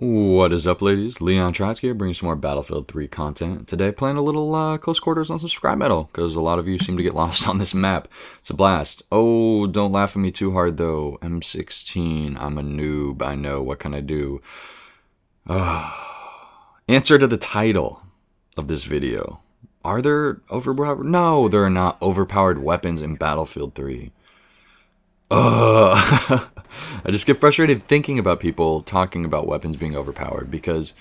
What is up, ladies? Leon Trotsky here, bringing some more Battlefield 3 content. Today, playing a little close quarters on some scrap metal, because a lot of you seem to get lost on this map. It's a blast. Oh, don't laugh at me too hard, though. M16, I'm a noob, I know, what can I do? Answer to the title of this video. Are there overpowered? No, there are not overpowered weapons in Battlefield 3. I just get frustrated thinking about people talking about weapons being overpowered because,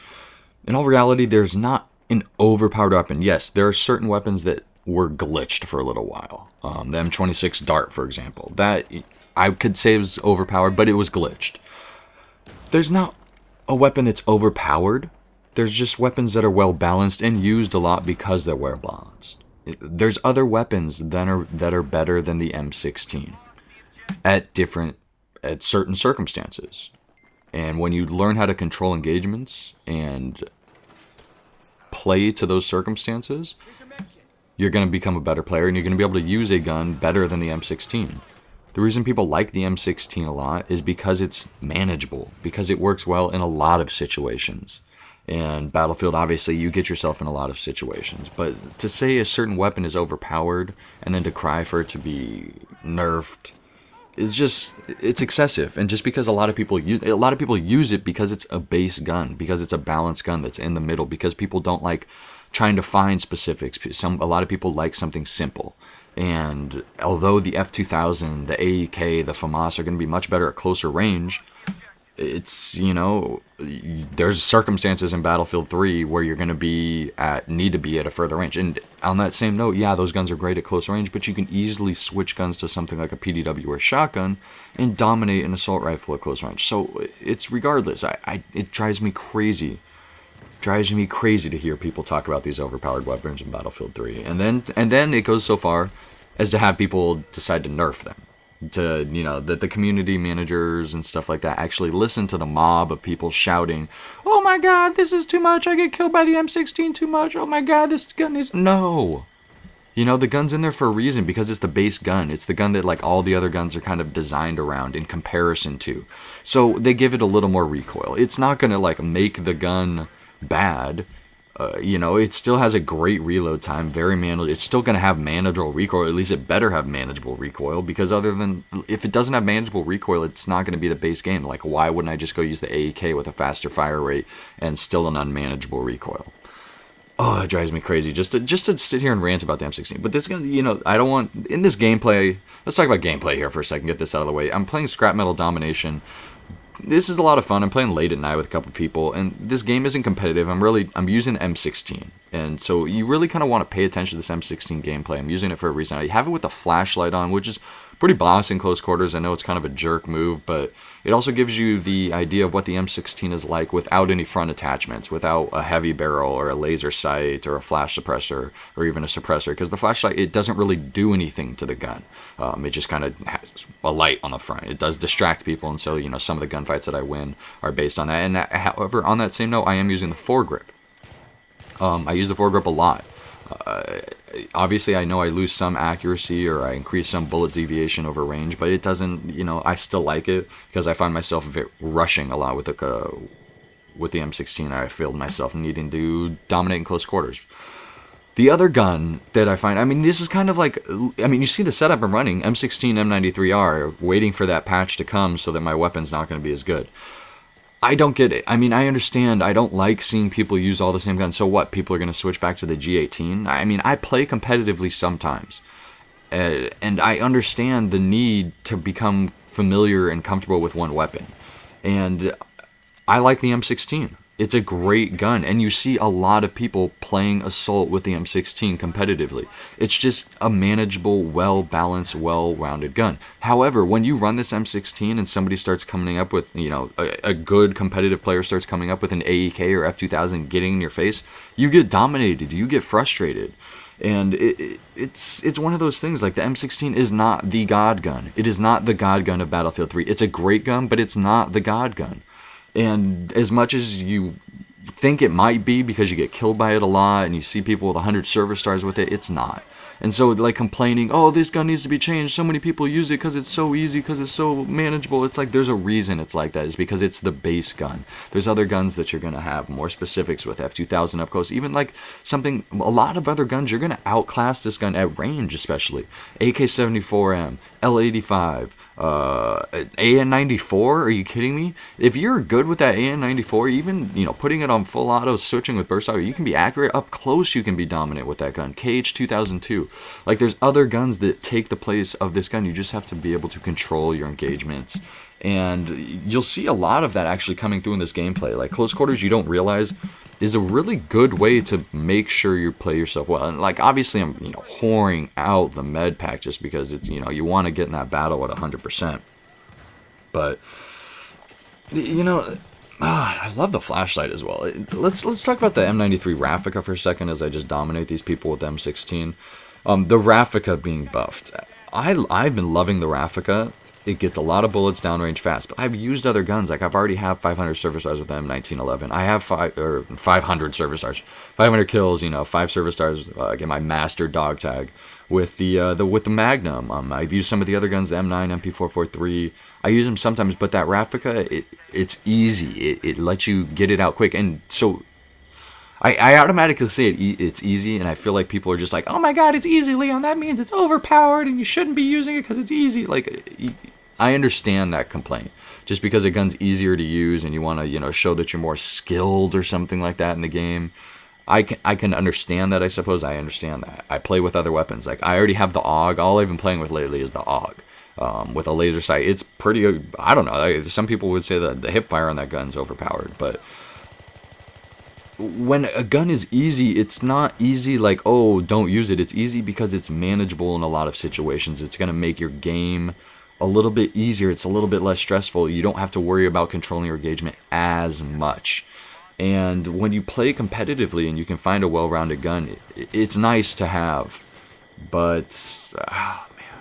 in all reality, there's not an overpowered weapon. Yes, there are certain weapons that were glitched for a little while. The M26 Dart, for example. That, I could say was overpowered, but it was glitched. There's not a weapon that's overpowered. There's just weapons that are well balanced and used a lot because they're well balanced. There's other weapons that are better than the M16. At certain circumstances. And when you learn how to control engagements and play to those circumstances, you're going to become a better player and you're going to be able to use a gun better than the M16. The reason people like the M16 a lot is because it's manageable, because it works well in a lot of situations. And Battlefield, obviously, you get yourself in a lot of situations. But to say a certain weapon is overpowered and then to cry for it to be nerfed, it's excessive. And just because a lot of people use it because it's a base gun, because it's a balanced gun that's in the middle, because people don't like trying to find specifics. A lot of people like something simple. And although the F2000, the AEK, the FAMAS are going to be much better at closer range, it's, there's circumstances in Battlefield 3 where you're going to need to be at a further range. And on that same note, yeah, those guns are great at close range, but you can easily switch guns to something like a PDW or a shotgun and dominate an assault rifle at close range. So it's regardless. It drives me crazy. Drives me crazy to hear people talk about these overpowered weapons in Battlefield 3. And then it goes so far as to have people decide to nerf them. That the community managers and stuff like that actually listen to the mob of people shouting, "Oh my god, this is too much, I get killed by the M16 too much, oh my god, this gun is..." No! The gun's in there for a reason, because it's the base gun. It's the gun that, like, all the other guns are kind of designed around in comparison to. So they give it a little more recoil. It's not gonna, like, make the gun bad. It still has a great reload time, very manageable. It's still going to have manageable recoil. At least it better have manageable recoil, because if it doesn't have manageable recoil, it's not going to be the base game. Like, why wouldn't I just go use the AEK with a faster fire rate and still an unmanageable recoil? Oh, it drives me crazy just to sit here and rant about the M16. But this gun, I don't want... In this gameplay... Let's talk about gameplay here for a second, get this out of the way. I'm playing Scrap Metal Domination. This is a lot of fun. I'm playing late at night with a couple people, and this game isn't competitive. I'm using M16, and so you really kind of want to pay attention to this M16 gameplay. I'm using it for a reason. I have it with the flashlight on, which is pretty boss in close quarters. I know it's kind of a jerk move, but it also gives you the idea of what the M16 is like without any front attachments, without a heavy barrel or a laser sight or a flash suppressor or even a suppressor, because the flashlight, it doesn't really do anything to the gun. It just kind of has a light on the front. It does distract people, and so some of the gunfights that I win are based on that. And however, on that same note, I am using the foregrip. I use the foregrip a lot. Obviously, I know I lose some accuracy or I increase some bullet deviation over range, but it doesn't, I still like it because I find myself rushing a lot with the M16. I feel myself needing to dominate in close quarters. The other gun that I find, this is kind of like, you see the setup I'm running, M16 M93R, waiting for that patch to come so that my weapon's not going to be as good. I don't get it. I understand. I don't like seeing people use all the same guns. So what? People are going to switch back to the G18? I play competitively sometimes. And I understand the need to become familiar and comfortable with one weapon. And I like the M16. It's a great gun, and you see a lot of people playing Assault with the M16 competitively. It's just a manageable, well-balanced, well-rounded gun. However, when you run this M16 and somebody starts coming up with, a good competitive player starts coming up with an AEK or F2000 getting in your face, you get dominated, you get frustrated. And it's one of those things, like the M16 is not the god gun. It is not the god gun of Battlefield 3. It's a great gun, but it's not the god gun. And as much as you think it might be because you get killed by it a lot and you see people with 100 service stars with it. It's not. And so, like, complaining, oh, this gun needs to be changed, so many people use it because it's so easy, because it's so manageable. It's like, there's a reason it's like that. It's because it's the base gun. There's other guns that you're going to have more specifics with, F2000 up close. Even, like, a lot of other guns, you're going to outclass this gun at range, especially. AK-74M, L85, AN94, are you kidding me? If you're good with that AN94, even, putting it on full auto, switching with burst auto, you can be accurate. Up close, you can be dominant with that gun. KH-2002. Like, there's other guns that take the place of this gun. You just have to be able to control your engagements. And you'll see a lot of that actually coming through in this gameplay. Like, close quarters, you don't realize, is a really good way to make sure you play yourself well. And, like, obviously I'm, whoring out the med pack just because it's, you want to get in that battle at 100%. But, I love the flashlight as well. Let's talk about the M93 Raffica for a second as I just dominate these people with M16. The Raffica being buffed. I've been loving the Raffica. It gets a lot of bullets downrange fast, but I've used other guns. Like, I've already have 500 service stars with the M1911. I have 500 service stars, 500 kills. 5 service stars. Get my master dog tag with the Magnum. I've used some of the other guns, the M9, MP443. I use them sometimes, but that Raffica, it's easy. It lets you get it out quick, and so I automatically say it's easy, and I feel like people are just like, oh my god, it's easy, Leon. That means it's overpowered, and you shouldn't be using it because it's easy. Like, I understand that complaint. Just because a gun's easier to use and you want to, show that you're more skilled or something like that in the game, I can understand that, I suppose. I understand that. I play with other weapons. Like, I already have the AUG. All I've been playing with lately is the AUG. With a laser sight, it's pretty, I don't know. Some people would say that the hip fire on that gun's overpowered, but when a gun is easy, it's not easy like, oh, don't use it. It's easy because it's manageable in a lot of situations. It's going to make your game a little bit easier. It's a little bit less stressful. You don't have to worry about controlling your engagement as much. And when you play competitively and you can find a well-rounded gun, it's nice to have. But, man,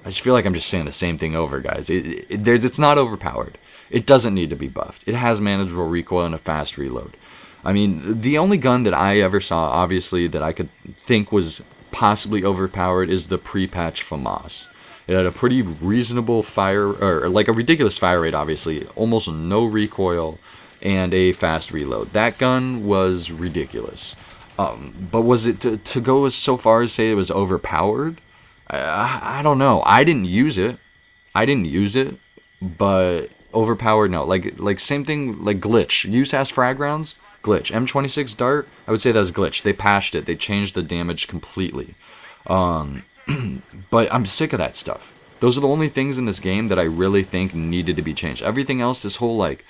I just feel like I'm just saying the same thing over, guys. It's not overpowered. It doesn't need to be buffed. It has manageable recoil and a fast reload. I mean, the only gun that I ever saw, obviously, that I could think was possibly overpowered is the pre-patch FAMAS. It had a pretty reasonable fire, or like a ridiculous fire rate, obviously, almost no recoil, and a fast reload. That gun was ridiculous. But was it to go so far as say it was overpowered? I don't know. I didn't use it, but overpowered, no. Like same thing, like glitch. Use as frag rounds, glitch. M26 dart, I would say that was glitch. They patched it. They changed the damage completely. But I'm sick of that stuff. Those are the only things in this game that I really think needed to be changed. Everything else, this whole like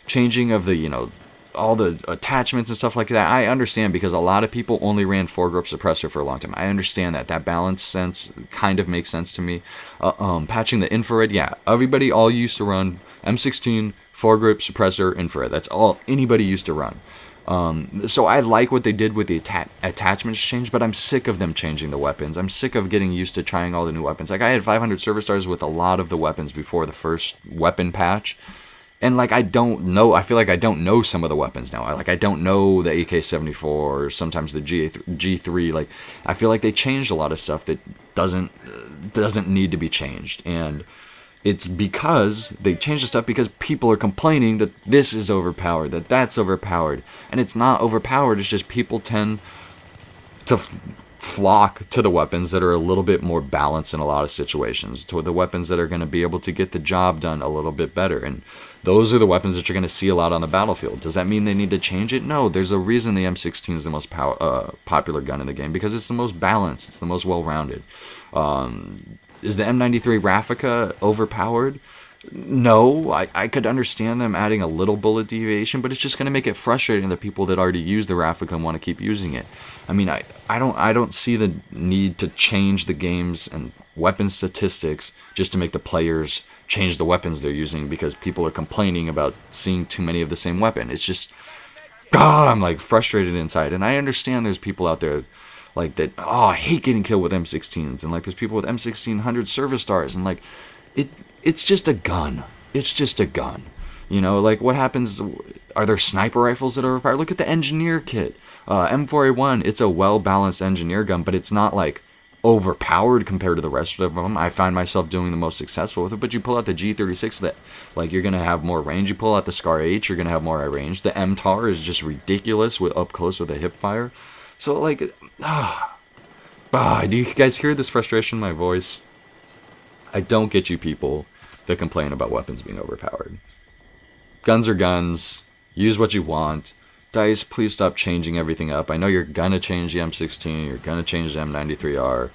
changing of the, all the attachments and stuff like that, I understand because a lot of people only ran foregrip suppressor for a long time. I understand that. That balance sense kind of makes sense to me. Patching the infrared, yeah. Everybody all used to run M16, foregrip suppressor, infrared. That's all anybody used to run. So I like what they did with the attachments change, but I'm sick of them changing the weapons. I'm sick of getting used to trying all the new weapons. Like, I had 500 service stars with a lot of the weapons before the first weapon patch. And, like, I feel like I don't know some of the weapons now. I don't know the AK-74 or sometimes the G3. Like, I feel like they changed a lot of stuff that doesn't need to be changed. And it's because they changed the stuff because people are complaining that this is overpowered, that that's overpowered. And it's not overpowered, it's just people tend to flock to the weapons that are a little bit more balanced in a lot of situations, to the weapons that are going to be able to get the job done a little bit better. And those are the weapons that you're going to see a lot on the battlefield. Does that mean they need to change it? No, there's a reason the M16 is the most popular gun in the game, because it's the most balanced, it's the most well-rounded. Is the M93 Raffica overpowered? No, I could understand them adding a little bullet deviation, but it's just going to make it frustrating to the people that already use the Raffica and want to keep using it. I mean, I don't see the need to change the games and weapon statistics just to make the players change the weapons they're using because people are complaining about seeing too many of the same weapon. It's just, I'm like frustrated inside, and I understand there's people out there like that, I hate getting killed with M16s, and like there's people with M1600 service stars, and like it's just a gun. It's just a gun. Like what happens, are there sniper rifles that are overpowered? Look at the engineer kit. M4A1, it's a well-balanced engineer gun, but it's not like overpowered compared to the rest of them. I find myself doing the most successful with it, but you pull out the G36 that, like, you're going to have more range. You pull out the Scar H, you're going to have more range. The MTAR is just ridiculous with up close with a hip fire. So, like, do you guys hear this frustration in my voice? I don't get you people that complain about weapons being overpowered. Guns are guns. Use what you want. DICE, please stop changing everything up. I know you're gonna change the M16. You're gonna change the M93R.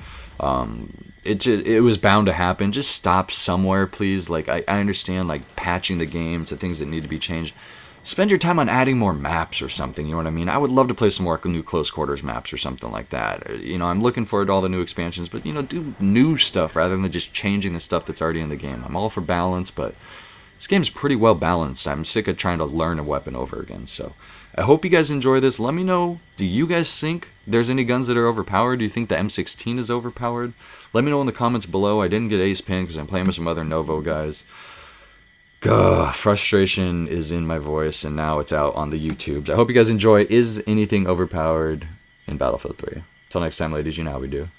It was bound to happen. Just stop somewhere, please. Like, I understand, like, patching the game to things that need to be changed. Spend your time on adding more maps or something, you know what I mean? I would love to play some more new close quarters maps or something like that. You know, I'm looking forward to all the new expansions, but, you know, do new stuff rather than just changing the stuff that's already in the game. I'm all for balance, but this game's pretty well balanced. I'm sick of trying to learn a weapon over again, so I hope you guys enjoy this. Let me know, do you guys think there's any guns that are overpowered? Do you think the M16 is overpowered? Let me know in the comments below. I didn't get ace pin because I'm playing with some other Novo guys. Frustration is in my voice, and now it's out on the YouTubes. I hope you guys enjoy. Is anything overpowered in Battlefield 3? Until next time, ladies, you know how we do.